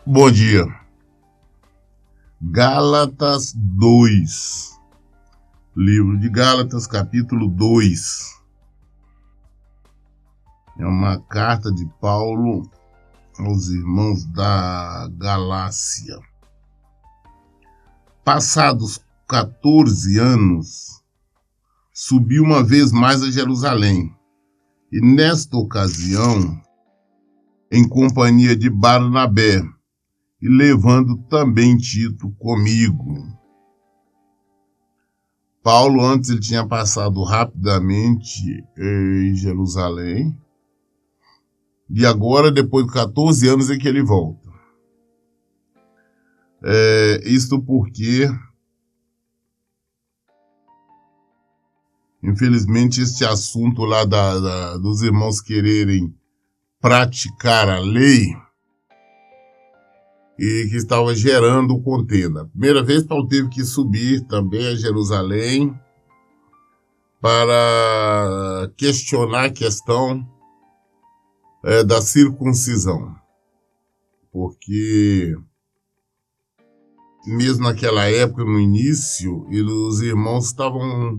Bom dia. Gálatas 2. Livro de Gálatas, capítulo 2. É uma carta de Paulo aos irmãos da Galácia. Passados 14 anos, subi uma vez mais a Jerusalém, e nesta ocasião, em companhia de Barnabé, e levando também Tito comigo. Paulo, antes ele tinha passado rapidamente em Jerusalém, e agora, depois de 14 anos, é que ele volta. Isto porque, infelizmente, este assunto lá dos irmãos quererem praticar a lei, e que estava gerando contenda. Primeira vez, Paulo teve que subir também a Jerusalém para questionar a questão da circuncisão. Porque, mesmo naquela época, no início, os irmãos estavam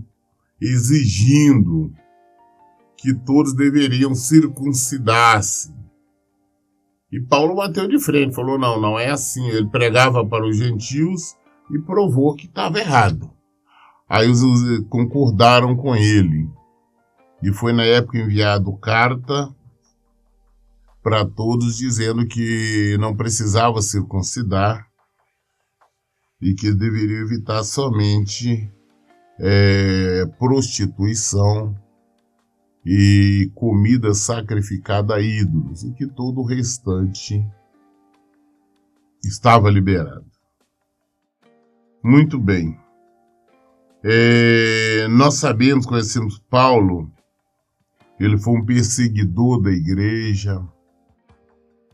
exigindo que todos deveriam circuncidar-se. E Paulo bateu de frente, falou, não é assim. Ele pregava para os gentios e provou que estava errado. Aí os concordaram com ele. E foi na época enviado carta para todos dizendo que não precisava circuncidar e que deveriam evitar somente prostituição e comida sacrificada a ídolos, e que todo o restante estava liberado. Muito bem. Nós sabemos, conhecemos Paulo, ele foi um perseguidor da igreja,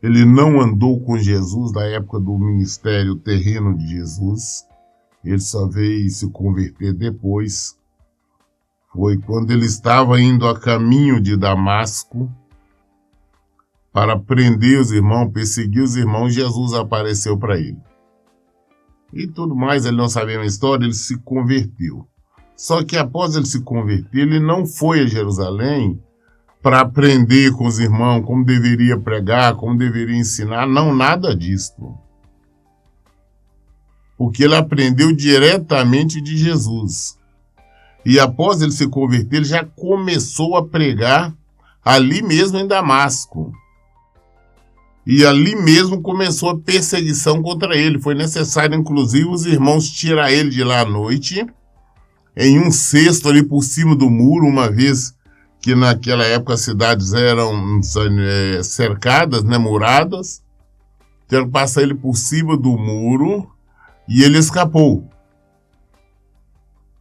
ele não andou com Jesus na época do ministério terreno de Jesus, ele só veio se converter depois. Foi quando ele estava indo a caminho de Damasco para prender os irmãos, perseguir os irmãos, Jesus apareceu para ele. E tudo mais, ele não sabia a história, ele se converteu. Só que após ele se converter, ele não foi a Jerusalém para aprender com os irmãos como deveria pregar, como deveria ensinar, não, nada disso. Porque ele aprendeu diretamente de Jesus. E após ele se converter, ele já começou a pregar ali mesmo em Damasco. E ali mesmo começou a perseguição contra ele. Foi necessário, inclusive, os irmãos tirar ele de lá à noite, em um cesto ali por cima do muro, uma vez que naquela época as cidades eram cercadas, muradas. Tiveram que passar ele por cima do muro e ele escapou.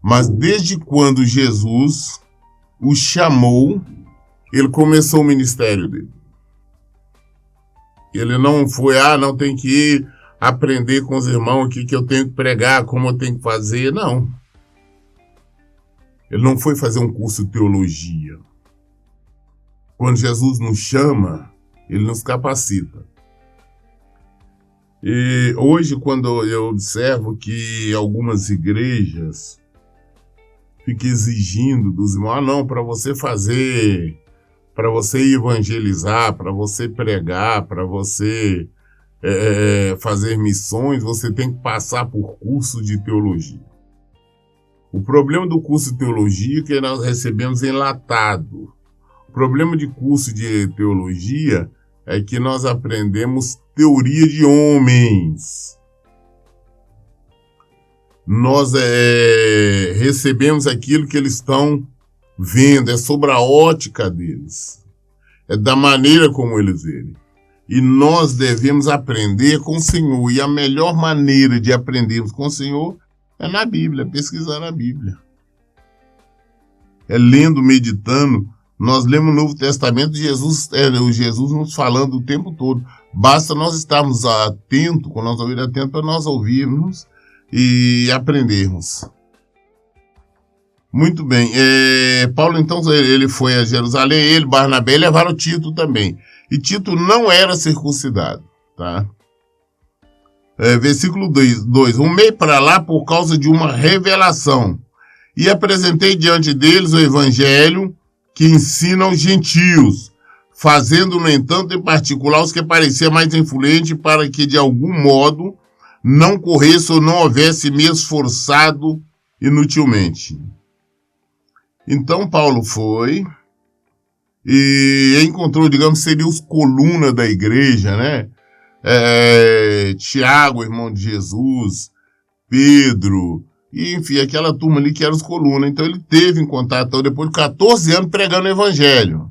Mas desde quando Jesus o chamou, ele começou o ministério dele. Ele não foi, não tem que ir aprender com os irmãos o que eu tenho que pregar, como eu tenho que fazer, não. Ele não foi fazer um curso de teologia. Quando Jesus nos chama, ele nos capacita. E hoje, quando eu observo que algumas igrejas fica exigindo dos irmãos, para você fazer, para você evangelizar, para você pregar, para você fazer missões, você tem que passar por curso de teologia. O problema do curso de teologia é que nós recebemos enlatado. O problema de curso de teologia é que nós aprendemos teoria de homens. Nós recebemos aquilo que eles estão vendo, é sobre a ótica deles, é da maneira como eles veem. E nós devemos aprender com o Senhor, e a melhor maneira de aprendermos com o Senhor é na Bíblia, pesquisar na Bíblia. É lendo, meditando. Nós lemos o Novo Testamento, Jesus nos falando o tempo todo. Basta nós estarmos atentos, com nossa vida atenta, para nós ouvirmos e aprendermos. Muito bem. Paulo, então, ele foi a Jerusalém, ele, Barnabé, levaram Tito também. E Tito não era circuncidado, tá? Versículo 2: Rumei para lá por causa de uma revelação, e apresentei diante deles o evangelho que ensina aos gentios, fazendo, no entanto, em particular os que parecia mais influente, para que, de algum modo, não corresse ou não houvesse me esforçado inutilmente. Então, Paulo foi e encontrou, digamos, seriam os colunas da igreja, né? Tiago, irmão de Jesus, Pedro, e, enfim, aquela turma ali que era os colunas. Então ele teve em contato, então, depois de 14 anos pregando o evangelho.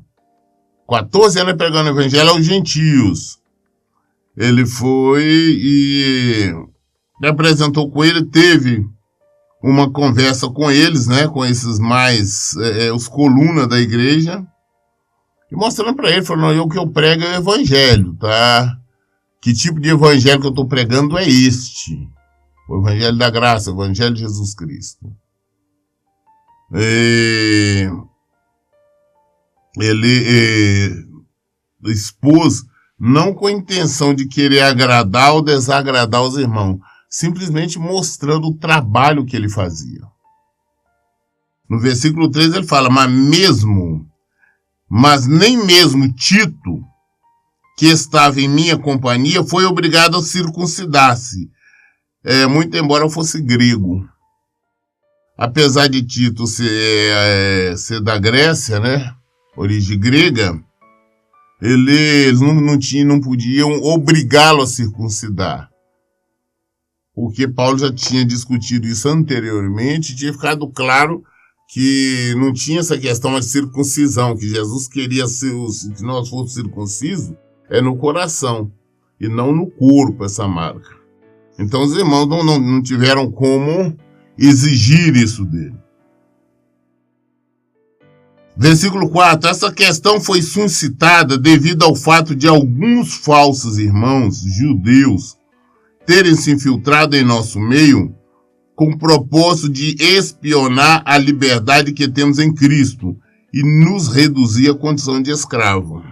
14 anos pregando o evangelho aos gentios. Ele foi e apresentou com ele, teve uma conversa com eles, né, com esses mais, os colunas da igreja, e mostrando para ele, falando, o que eu prego é o evangelho, tá? Que tipo de evangelho que eu estou pregando é este? O evangelho da graça, o evangelho de Jesus Cristo. Ele expôs, não com a intenção de querer agradar ou desagradar os irmãos, simplesmente mostrando o trabalho que ele fazia. No versículo 3 ele fala, mas nem mesmo Tito, que estava em minha companhia, foi obrigado a circuncidar-se, muito embora eu fosse grego. Apesar de Tito ser da Grécia, né, origem grega, eles não podiam obrigá-lo a circuncidar. Porque Paulo já tinha discutido isso anteriormente, tinha ficado claro que não tinha essa questão de circuncisão, que Jesus queria que nós fôssemos circuncisos no coração e não no corpo, essa marca. Então os irmãos não tiveram como exigir isso dele. Versículo 4, essa questão foi suscitada devido ao fato de alguns falsos irmãos judeus terem se infiltrado em nosso meio com o propósito de espionar a liberdade que temos em Cristo e nos reduzir à condição de escravo.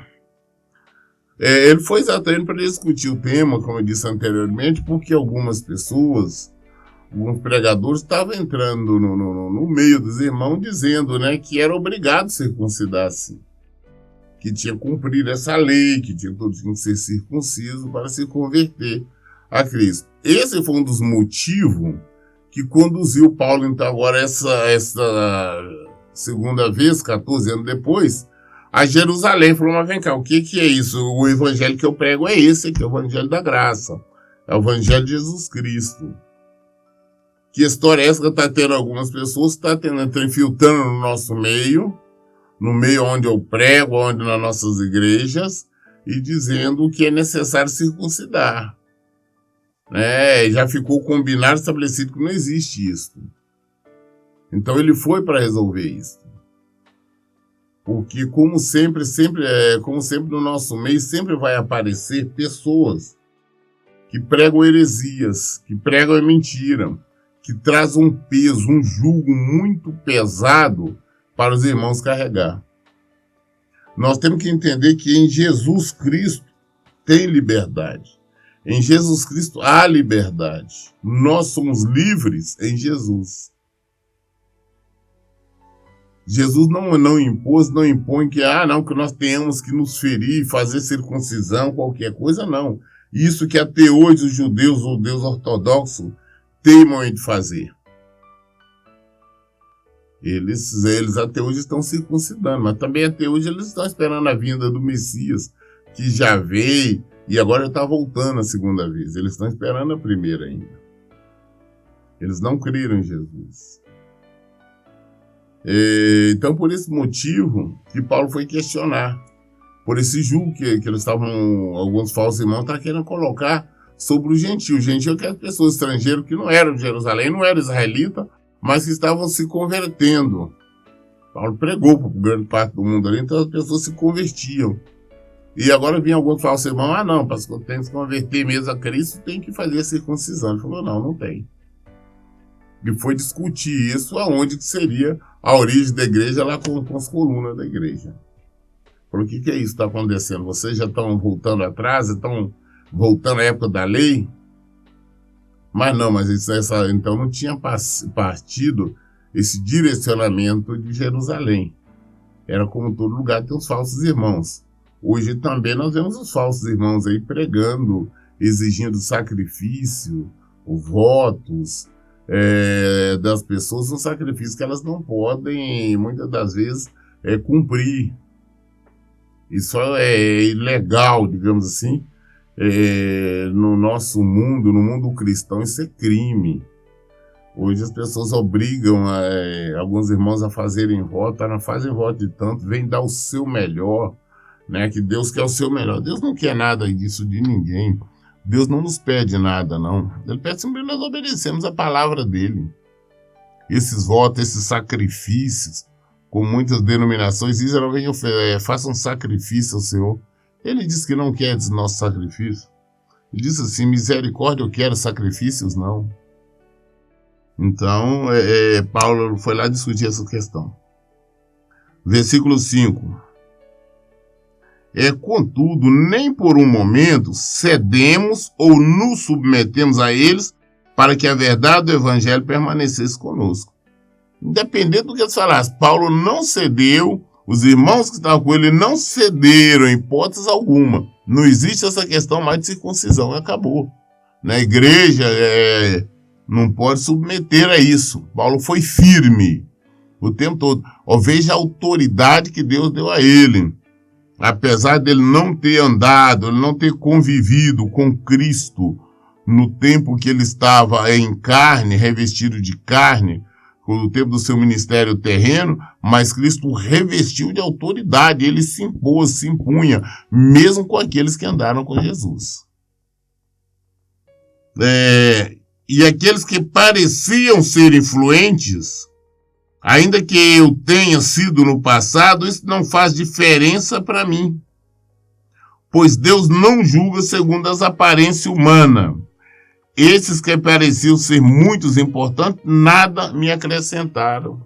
Ele foi exatamente para discutir o tema, como eu disse anteriormente, porque algumas pessoas, alguns pregadores estavam entrando no meio dos irmãos dizendo, né, que era obrigado a circuncidar-se, que tinha que cumprir essa lei, que tinha que ser circunciso para se converter a Cristo. Esse foi um dos motivos que conduziu Paulo, então, agora essa segunda vez, 14 anos depois, a Jerusalém. Falou, mas vem cá, o que é isso? O evangelho que eu prego é esse aqui, é o evangelho da graça. É o evangelho de Jesus Cristo. Que história é essa que está tendo algumas pessoas que estão infiltrando no nosso meio, no meio onde eu prego, onde nas nossas igrejas, e dizendo que é necessário circuncidar. Já ficou combinado, estabelecido que não existe isso. Então ele foi para resolver isso. Porque como sempre no nosso meio, sempre vai aparecer pessoas que pregam heresias, que pregam a mentira, que trazem um peso, um jugo muito pesado para os irmãos carregar. Nós temos que entender que em Jesus Cristo tem liberdade. Em Jesus Cristo há liberdade. Nós somos livres em Jesus. Jesus não impõe que nós tenhamos que nos ferir, fazer circuncisão, qualquer coisa, não. Isso que até hoje os judeus ortodoxos teimam em fazer. Eles até hoje estão circuncidando, mas também até hoje eles estão esperando a vinda do Messias, que já veio e agora está voltando a segunda vez. Eles estão esperando a primeira ainda. Eles não creram em Jesus. Então, por esse motivo que Paulo foi questionar, por esse julgo que eles estavam, alguns falsos irmãos estavam querendo colocar sobre o gentio. O gentio é aquelas pessoas estrangeiras que não eram de Jerusalém, não eram israelitas, mas que estavam se convertendo. Paulo pregou para grande parte do mundo ali, então as pessoas se convertiam. E agora vinha alguns falsos irmãos, para tem que se converter mesmo a Cristo, tem que fazer a circuncisão. Ele falou, não tem. E foi discutir isso aonde que seria a origem da igreja, lá com as colunas da igreja. Falou, o que é isso que está acontecendo? Vocês já estão voltando atrás, estão voltando à época da lei? Mas não, então não tinha partido esse direcionamento de Jerusalém. Era como todo lugar tem os falsos irmãos. Hoje também nós vemos os falsos irmãos aí pregando, exigindo sacrifício, votos das pessoas, um sacrifício que elas não podem, muitas das vezes, cumprir. Isso é ilegal, digamos assim. No nosso mundo, no mundo cristão, isso é crime. Hoje as pessoas obrigam alguns irmãos a fazerem voto, não fazem voto de tanto, vem dar o seu melhor, né? Que Deus quer o seu melhor. Deus não quer nada disso de ninguém. Deus não nos pede nada, não. Ele pede simplesmente nós obedecemos a palavra dele. Esses votos, esses sacrifícios, com muitas denominações, dizem, faça um sacrifício ao Senhor. Ele diz que não quer esse nosso sacrifício. Ele diz assim, misericórdia eu quero, sacrifícios não. Então, Paulo foi lá discutir essa questão. Versículo 5. Contudo, nem por um momento cedemos ou nos submetemos a eles para que a verdade do evangelho permanecesse conosco. Independente do que eles falassem, Paulo não cedeu, os irmãos que estavam com ele não cederam em hipótese alguma. Não existe essa questão mais de circuncisão, acabou. Na igreja não pode submeter a isso. Paulo foi firme o tempo todo. Veja a autoridade que Deus deu a ele. Apesar dele não ter andado, ele não ter convivido com Cristo no tempo que ele estava em carne, revestido de carne, no tempo do seu ministério terreno, mas Cristo revestiu de autoridade, ele se impôs, se impunha, mesmo com aqueles que andaram com Jesus. E aqueles que pareciam ser influentes, ainda que eu tenha sido no passado, isso não faz diferença para mim. Pois Deus não julga segundo as aparências humanas. Esses que pareciam ser muito importantes, nada me acrescentaram.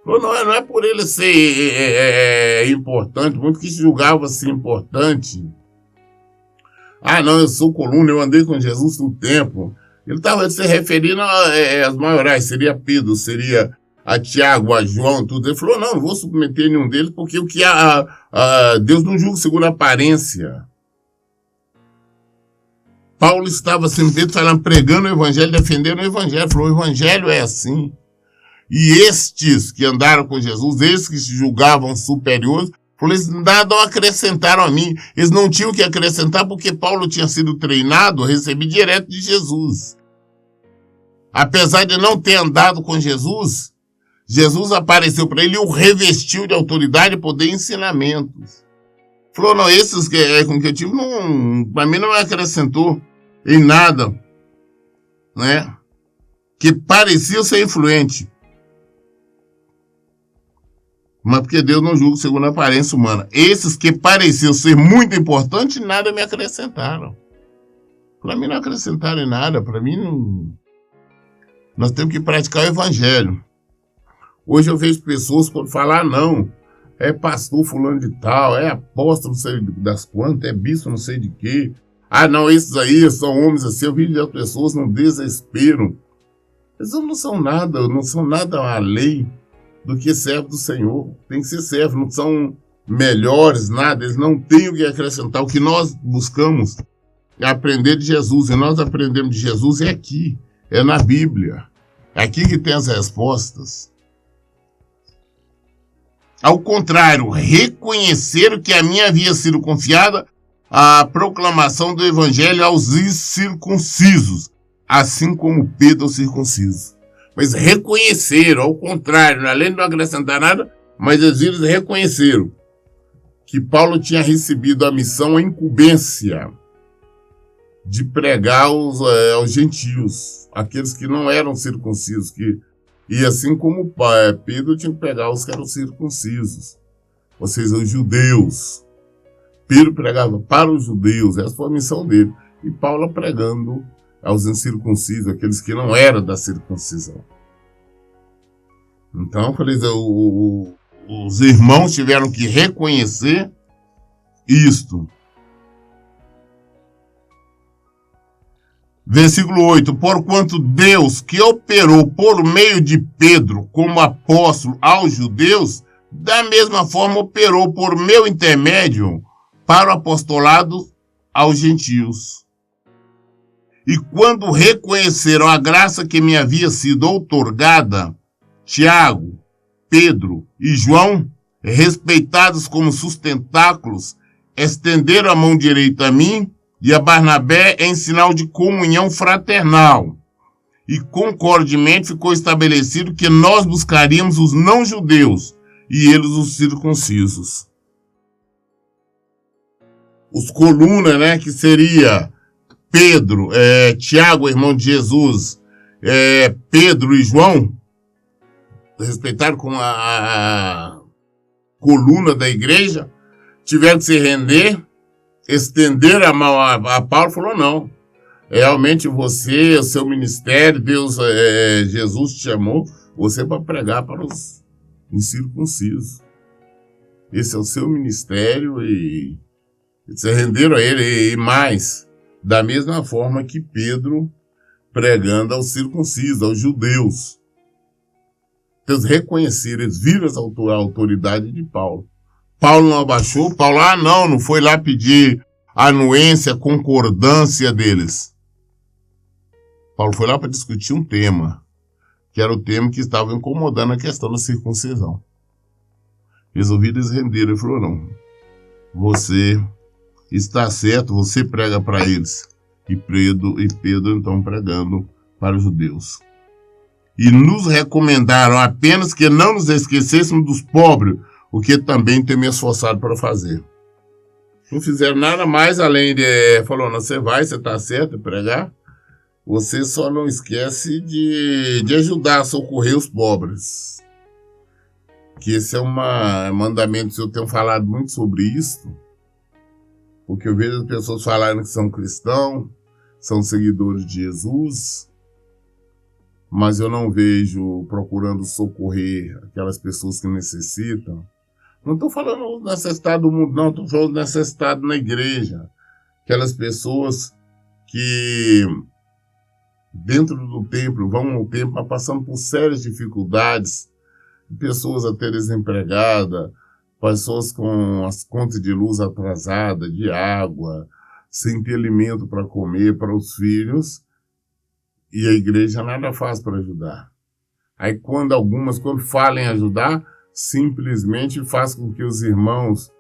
Não é por ele ser importante, muito que julgava ser importante. Não, eu sou coluna, eu andei com Jesus no tempo. Ele estava se referindo às maiorais, seria Pedro, seria a Tiago, a João, tudo. Ele falou, não vou submeter nenhum deles, porque o que Deus não julga segundo a aparência. Paulo estava sempre falando, pregando o evangelho, defendendo o evangelho. Falou, o evangelho é assim. E estes que andaram com Jesus, estes que se julgavam superiores, falou, eles nada acrescentaram a mim. Eles não tinham que acrescentar porque Paulo tinha sido treinado a receber direto de Jesus. Apesar de não ter andado com Jesus, Jesus apareceu para ele e o revestiu de autoridade, poder e ensinamentos. Falou, não, esses com que eu tive, para mim não me acrescentou em nada, né? Que pareciam ser influente. Mas porque Deus não julga segundo a aparência humana. Esses que pareciam ser muito importantes, nada me acrescentaram. Para mim não acrescentaram em nada, para mim não... Nós temos que praticar o evangelho. Hoje eu vejo pessoas quando falar, não, é pastor fulano de tal, é apóstolo não sei das quantas, é bispo não sei de quê. Não, esses aí são homens assim, eu vejo as pessoas no desespero. Eles não são nada além do que servo do Senhor. Tem que ser servo, não são melhores, nada, eles não têm o que acrescentar. O que nós buscamos é aprender de Jesus, e nós aprendemos de Jesus aqui, é na Bíblia. É aqui que tem as respostas. Ao contrário, reconheceram que a mim havia sido confiada a proclamação do evangelho aos incircuncisos, assim como Pedro ao circunciso. Mas reconheceram, ao contrário, além de não acrescentar nada, mas eles reconheceram que Paulo tinha recebido a missão, a incumbência de pregar aos gentios, aqueles que não eram circuncisos, e assim como Pedro tinha que pregar os que eram circuncisos, ou seja, os judeus. Pedro pregava para os judeus, essa foi a missão dele. E Paulo pregando aos incircuncisos, aqueles que não eram da circuncisão. Então, os irmãos tiveram que reconhecer isto. Versículo 8. Porquanto Deus, que operou por meio de Pedro como apóstolo aos judeus, da mesma forma operou por meu intermédio para o apostolado aos gentios. E quando reconheceram a graça que me havia sido outorgada, Tiago, Pedro e João, respeitados como sustentáculos, estenderam a mão direita a mim e a Barnabé em sinal de comunhão fraternal. E concordemente ficou estabelecido que nós buscaríamos os não-judeus e eles os circuncisos. Os colunas, né, que seria Pedro, Tiago, irmão de Jesus, Pedro e João, respeitaram como a coluna da igreja, tiveram que se render, estender a mão a Paulo, falou, não, realmente você, o seu ministério, Deus, Jesus te chamou, você para pregar para os incircuncisos. Esse é o seu ministério e se renderam a ele, e mais, da mesma forma que Pedro pregando aos circuncisos, aos judeus. Eles reconheceram, eles viram a autoridade de Paulo. Paulo não abaixou, Paulo, não foi lá pedir anuência, concordância deles. Paulo foi lá para discutir um tema, que era o tema que estava incomodando a questão da circuncisão. Resolvido eles renderam, ele falou, não, você está certo, você prega para eles. E Pedro então pregando para os judeus. E nos recomendaram apenas que não nos esquecêssemos dos pobres, o que também tenho me esforçado para fazer. Não fizeram nada mais além de... Falou, não, você está certo em pregar, você só não esquece de ajudar a socorrer os pobres. Que esse é um mandamento, eu tenho falado muito sobre isso, porque eu vejo as pessoas falarem que são cristãos, são seguidores de Jesus, mas eu não vejo procurando socorrer aquelas pessoas que necessitam. Não estou falando necessitado do mundo, não, estou falando necessitado na igreja. Aquelas pessoas que dentro do templo, vão ao templo, mas passando por sérias dificuldades, pessoas até desempregadas, pessoas com as contas de luz atrasadas, de água, sem ter alimento para comer para os filhos, e a igreja nada faz para ajudar. Aí quando falam em ajudar, simplesmente faz com que os irmãos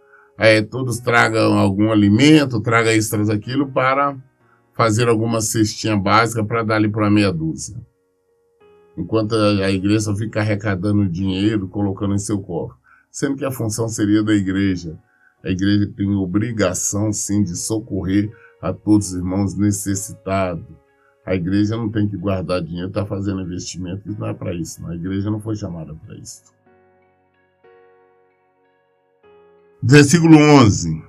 todos tragam algum alimento, tragam extras daquilo para fazer alguma cestinha básica para dar ali para meia dúzia. Enquanto a igreja só fica arrecadando dinheiro, colocando em seu cofre. Sendo que a função seria da igreja. A igreja tem obrigação, sim, de socorrer a todos os irmãos necessitados. A igreja não tem que guardar dinheiro, está fazendo investimento, isso não é para isso. Não. A igreja não foi chamada para isso. Versículo 11.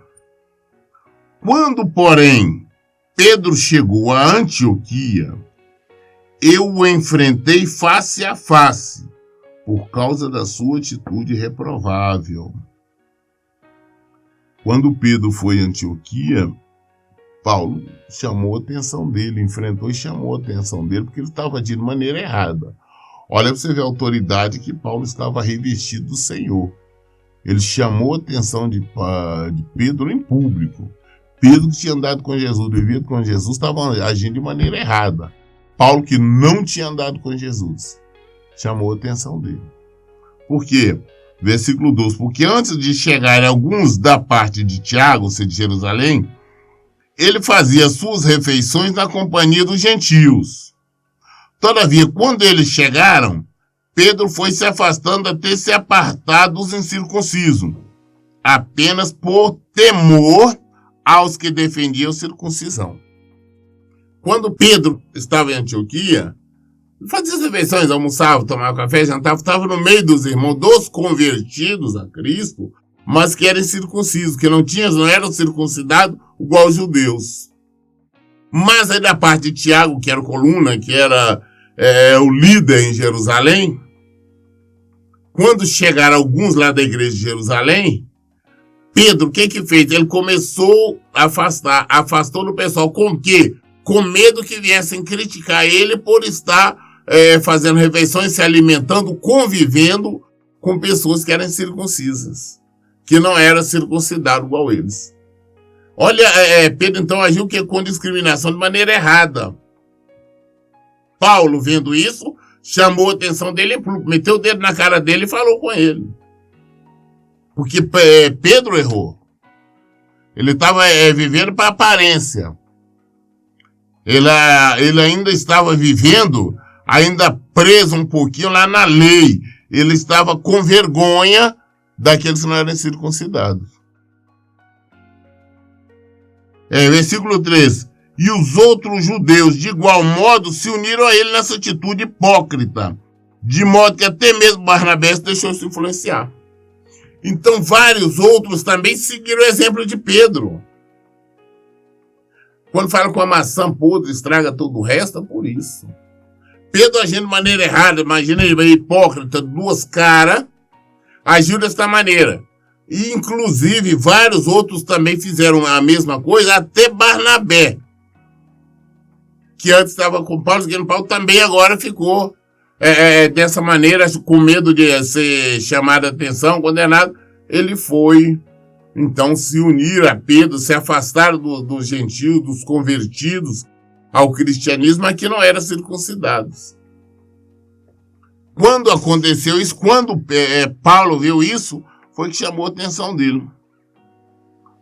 Quando, porém, Pedro chegou a Antioquia, eu o enfrentei face a face, por causa da sua atitude reprovável. Quando Pedro foi a Antioquia, Paulo chamou a atenção dele, enfrentou e chamou a atenção dele, porque ele estava agindo de maneira errada. Olha para você ver a autoridade que Paulo estava revestido do Senhor. Ele chamou a atenção de Pedro em público. Pedro, que tinha andado com Jesus, vivido com Jesus, estava agindo de maneira errada. Paulo, que não tinha andado com Jesus, chamou a atenção dele. Por quê? Versículo 12. Porque antes de chegarem alguns da parte de Tiago, ou seja, de Jerusalém, ele fazia suas refeições na companhia dos gentios. Todavia, quando eles chegaram, Pedro foi se afastando até se apartar dos incircuncisos, apenas por temor aos que defendiam a circuncisão. Quando Pedro estava em Antioquia, fazia as refeições, almoçava, tomava café, jantava, estava no meio dos irmãos, dos convertidos a Cristo, mas que eram circuncisos, que não eram circuncidados igual os judeus. Mas aí da parte de Tiago, que era o coluna, que era o líder em Jerusalém, quando chegaram alguns lá da igreja de Jerusalém, Pedro, o que fez? Ele começou a afastou do pessoal. Com o quê? com medo que viessem criticar ele por estar fazendo refeições, se alimentando, convivendo com pessoas que eram circuncisas, que não eram circuncidados igual eles. Olha, Pedro então agiu com discriminação de maneira errada. Paulo, vendo isso, chamou a atenção dele, meteu o dedo na cara dele e falou com ele. Porque Pedro errou. Ele estava vivendo para aparência. Ele ainda estava vivendo, ainda preso um pouquinho lá na lei. Ele estava com vergonha daqueles que não eram circuncidados. Versículo 3. E os outros judeus, de igual modo, se uniram a ele nessa atitude hipócrita, de modo que até mesmo Barnabé deixou-se influenciar. Então, vários outros também seguiram o exemplo de Pedro. Quando fala com a maçã podre, estraga todo o resto, é por isso. Pedro agindo de maneira errada, imagina ele hipócrita, duas caras, agiu desta maneira. E, inclusive, vários outros também fizeram a mesma coisa, até Barnabé, que antes estava com Paulo, seguindo Paulo, também agora ficou dessa maneira, com medo de ser chamado a atenção, condenado. Ele foi, então, se unir a Pedro, se afastar dos gentios, dos convertidos ao cristianismo, mas que não eram circuncidados. Quando aconteceu isso, quando Paulo viu isso, foi que chamou a atenção dele.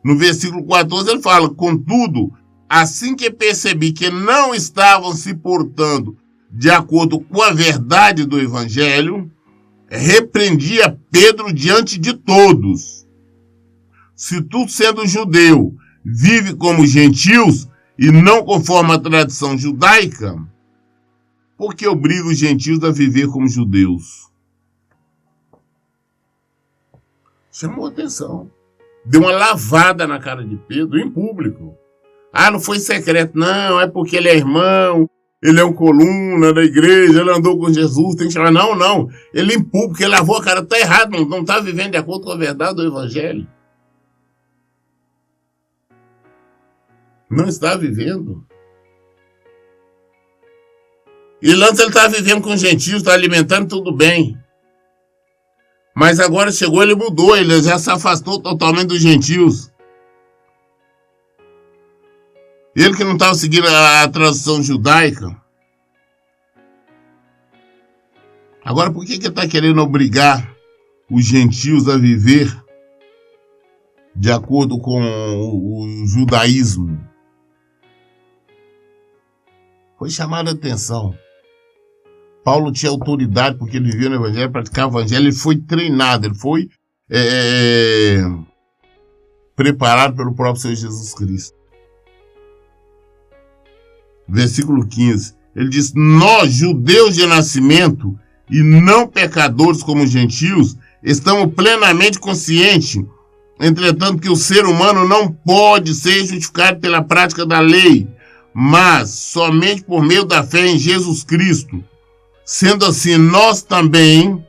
No versículo 14 ele fala: contudo, assim que percebi que não estavam se portando de acordo com a verdade do evangelho, repreendi a Pedro diante de todos. Se tu, sendo judeu, vive como gentios e não conforme a tradição judaica, por que obriga os gentios a viver como judeus? Chamou atenção. Deu uma lavada na cara de Pedro em público. Ah, não foi secreto. Não, é porque ele é irmão, ele é um coluna da igreja, ele andou com Jesus, tem que chamar. Não. Ele em público, ele lavou a cara. Está errado, não está vivendo de acordo com a verdade do evangelho. Não está vivendo. E antes ele estava vivendo com os gentios, está alimentando, tudo bem. Mas agora chegou, ele mudou, ele já se afastou totalmente dos gentios. Ele que não estava seguindo a tradição judaica. Agora, por que ele está querendo obrigar os gentios a viver de acordo com o judaísmo? Foi chamada a atenção. Paulo tinha autoridade porque ele vivia no evangelho, praticava o evangelho, ele foi treinado, ele foi preparado pelo próprio Senhor Jesus Cristo. Versículo 15, ele diz: nós, judeus de nascimento e não pecadores como gentios, estamos plenamente conscientes, entretanto, que o ser humano não pode ser justificado pela prática da lei, mas somente por meio da fé em Jesus Cristo. Sendo assim, nós também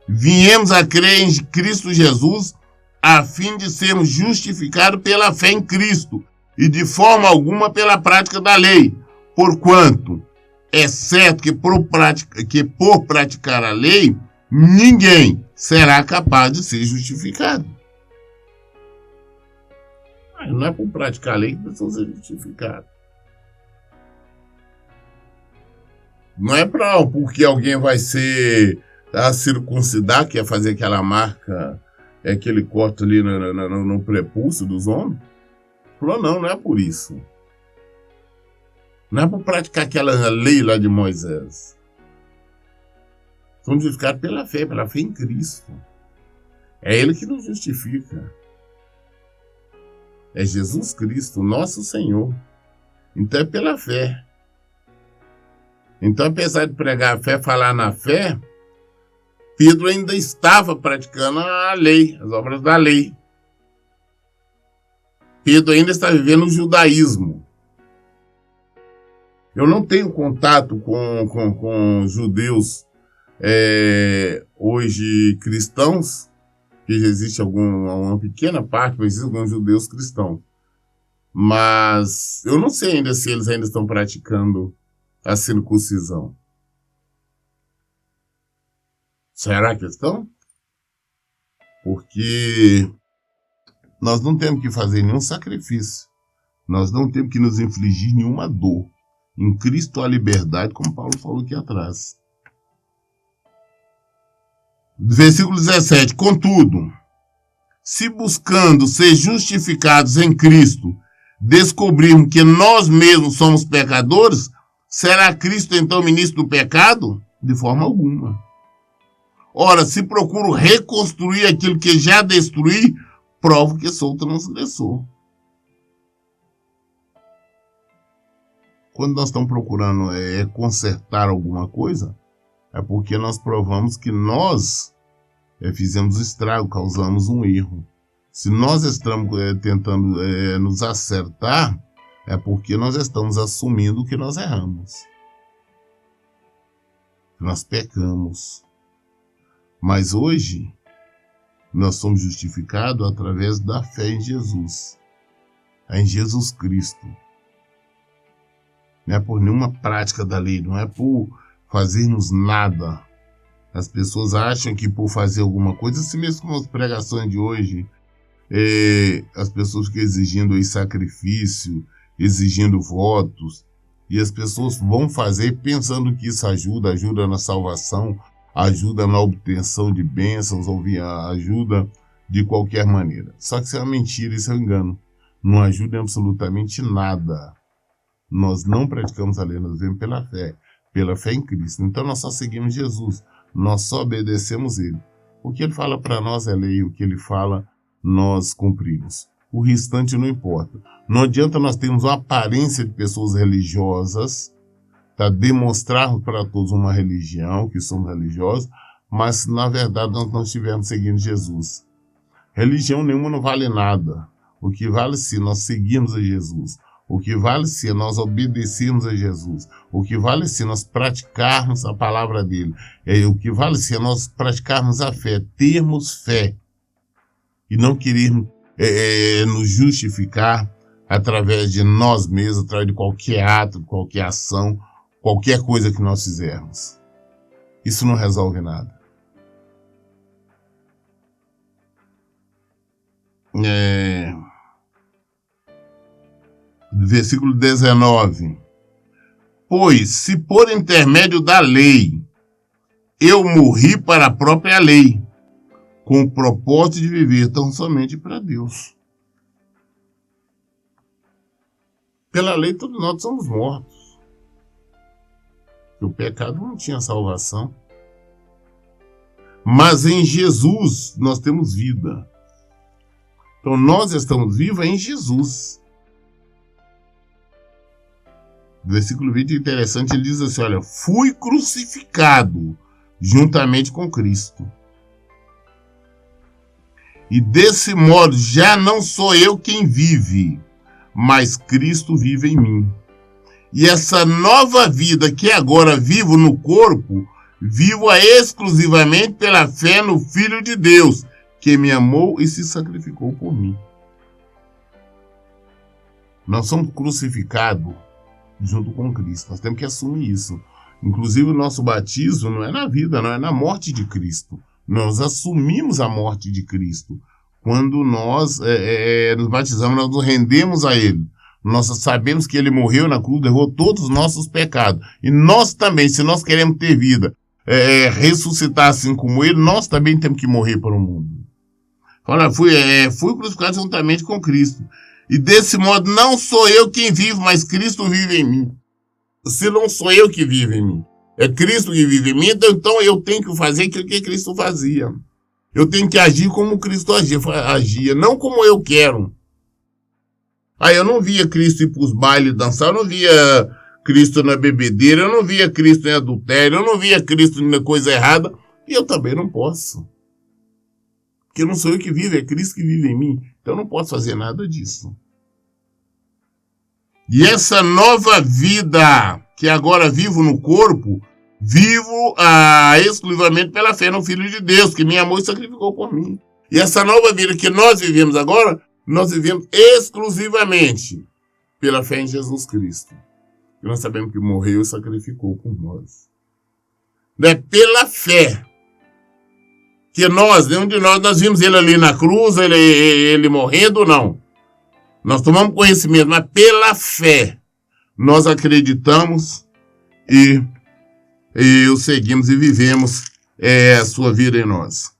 viemos a crer em Cristo Jesus, a fim de sermos justificados pela fé em Cristo, e de forma alguma pela prática da lei. Porquanto é certo que por praticar a lei, ninguém será capaz de ser justificado. Não é por praticar a lei que precisa ser justificado. Não é porque alguém vai ser a circuncidar, que é fazer aquela marca, aquele corte ali no prepúcio dos homens. Falou, não é por isso. Não é por praticar aquela lei lá de Moisés. Somos justificados pela fé em Cristo. É Ele que nos justifica. É Jesus Cristo, nosso Senhor. Então é pela fé. Então, apesar de pregar a fé, falar na fé, Pedro ainda estava praticando a lei, as obras da lei. Pedro ainda está vivendo o judaísmo. Eu não tenho contato com judeus hoje cristãos, que já existe uma pequena parte, mas existem alguns judeus cristãos. Mas eu não sei ainda se eles ainda estão praticando a circuncisão. Será que estão? Porque nós não temos que fazer nenhum sacrifício. Nós não temos que nos infligir nenhuma dor. Em Cristo há liberdade, como Paulo falou aqui atrás. Versículo 17. Contudo, se buscando ser justificados em Cristo, descobrirmos que nós mesmos somos pecadores, será Cristo então ministro do pecado? De forma alguma. Ora, se procuro reconstruir aquilo que já destruí, provo que sou transgressor. Quando nós estamos procurando consertar alguma coisa, é porque nós provamos que nós fizemos estrago, causamos um erro. Se nós estamos tentando nos acertar, é porque nós estamos assumindo que nós erramos. Que nós pecamos. Mas hoje, nós somos justificados através da fé em Jesus. Em Jesus Cristo. Não é por nenhuma prática da lei, não é por fazermos nada. As pessoas acham que por fazer alguma coisa, assim mesmo como as pregações de hoje, as pessoas ficam exigindo aí sacrifício, exigindo votos, e as pessoas vão fazer pensando que isso ajuda na salvação, ajuda na obtenção de bênçãos, ou ajuda de qualquer maneira. Só que isso é uma mentira, isso é um engano. Não ajuda em absolutamente nada. Nós não praticamos a lei, nós vivemos pela fé em Cristo. Então nós só seguimos Jesus, nós só obedecemos Ele. O que Ele fala para nós é lei, o que Ele fala nós cumprimos. O restante não importa. Não adianta nós termos uma aparência de pessoas religiosas, para demonstrarmos para todos uma religião, que somos religiosos, mas na verdade nós não estivermos seguindo Jesus. Religião nenhuma não vale nada. O que vale se nós seguirmos a Jesus. O que vale se nós obedecermos a Jesus. O que vale se nós praticarmos a palavra dele. O que vale se nós praticarmos a fé, termos fé. E não querermos nos justificar através de nós mesmos, através de qualquer ato, de qualquer ação, qualquer coisa que nós fizermos. Isso não resolve nada. Versículo 19. Pois, se por intermédio da lei eu morri para a própria lei, com o propósito de viver tão somente para Deus. Pela lei todos nós somos mortos. O pecado não tinha salvação. Mas em Jesus nós temos vida. Então nós estamos vivos em Jesus. Versículo 20 é interessante, ele diz assim, olha, fui crucificado juntamente com Cristo. E desse modo já não sou eu quem vive, mas Cristo vive em mim. E essa nova vida que agora vivo no corpo, vivo-a exclusivamente pela fé no Filho de Deus, que me amou e se sacrificou por mim. Nós somos crucificados junto com Cristo. Nós temos que assumir isso. Inclusive o nosso batismo não é na vida, não é na morte de Cristo. Nós assumimos a morte de Cristo. Quando nós nos batizamos, nós nos rendemos a Ele. Nós sabemos que Ele morreu na cruz, levou todos os nossos pecados. E nós também, se nós queremos ter vida, ressuscitar assim como Ele, nós também temos que morrer para o mundo. Fala, fui crucificado juntamente com Cristo. E desse modo não sou eu quem vive, mas Cristo vive em mim. Se não sou eu que vivo em mim, é Cristo que vive em mim, então eu tenho que fazer aquilo que Cristo fazia. Eu tenho que agir como Cristo agia, não como eu quero. Eu não via Cristo ir para os bailes dançar, eu não via Cristo na bebedeira, eu não via Cristo em adultério, eu não via Cristo na coisa errada, e eu também não posso. Porque não sou eu que vivo, é Cristo que vive em mim. Então eu não posso fazer nada disso. E essa nova vida que agora vivo no corpo, vivo exclusivamente pela fé no Filho de Deus, que me amou e sacrificou por mim. E essa nova vida que nós vivemos agora, Nós vivemos exclusivamente pela fé em Jesus Cristo. E nós sabemos que morreu e sacrificou por nós. Não é pela fé. Que nenhum de nós vimos ele ali na cruz, ele morrendo, não. Nós tomamos conhecimento, mas pela fé. Nós acreditamos e o seguimos e vivemos a sua vida em nós.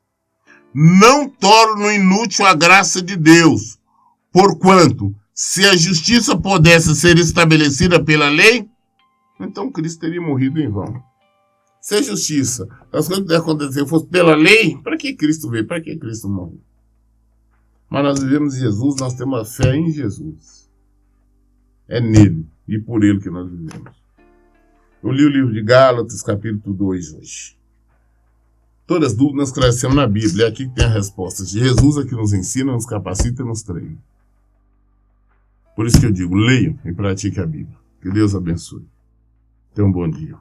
Não torno inútil a graça de Deus, porquanto, se a justiça pudesse ser estabelecida pela lei, então Cristo teria morrido em vão. Se a justiça, as coisas que aconteceram fosse pela lei, para que Cristo veio? Para que Cristo morreu? Mas nós vivemos em Jesus, nós temos a fé em Jesus. É nele e por ele que nós vivemos. Eu li o livro de Gálatas, capítulo 2 hoje. Todas as dúvidas nós crescemos na Bíblia, é aqui que tem a resposta. Jesus é que nos ensina, nos capacita e nos treina. Por isso que eu digo, leiam e pratiquem a Bíblia. Que Deus abençoe. Tenha um bom dia.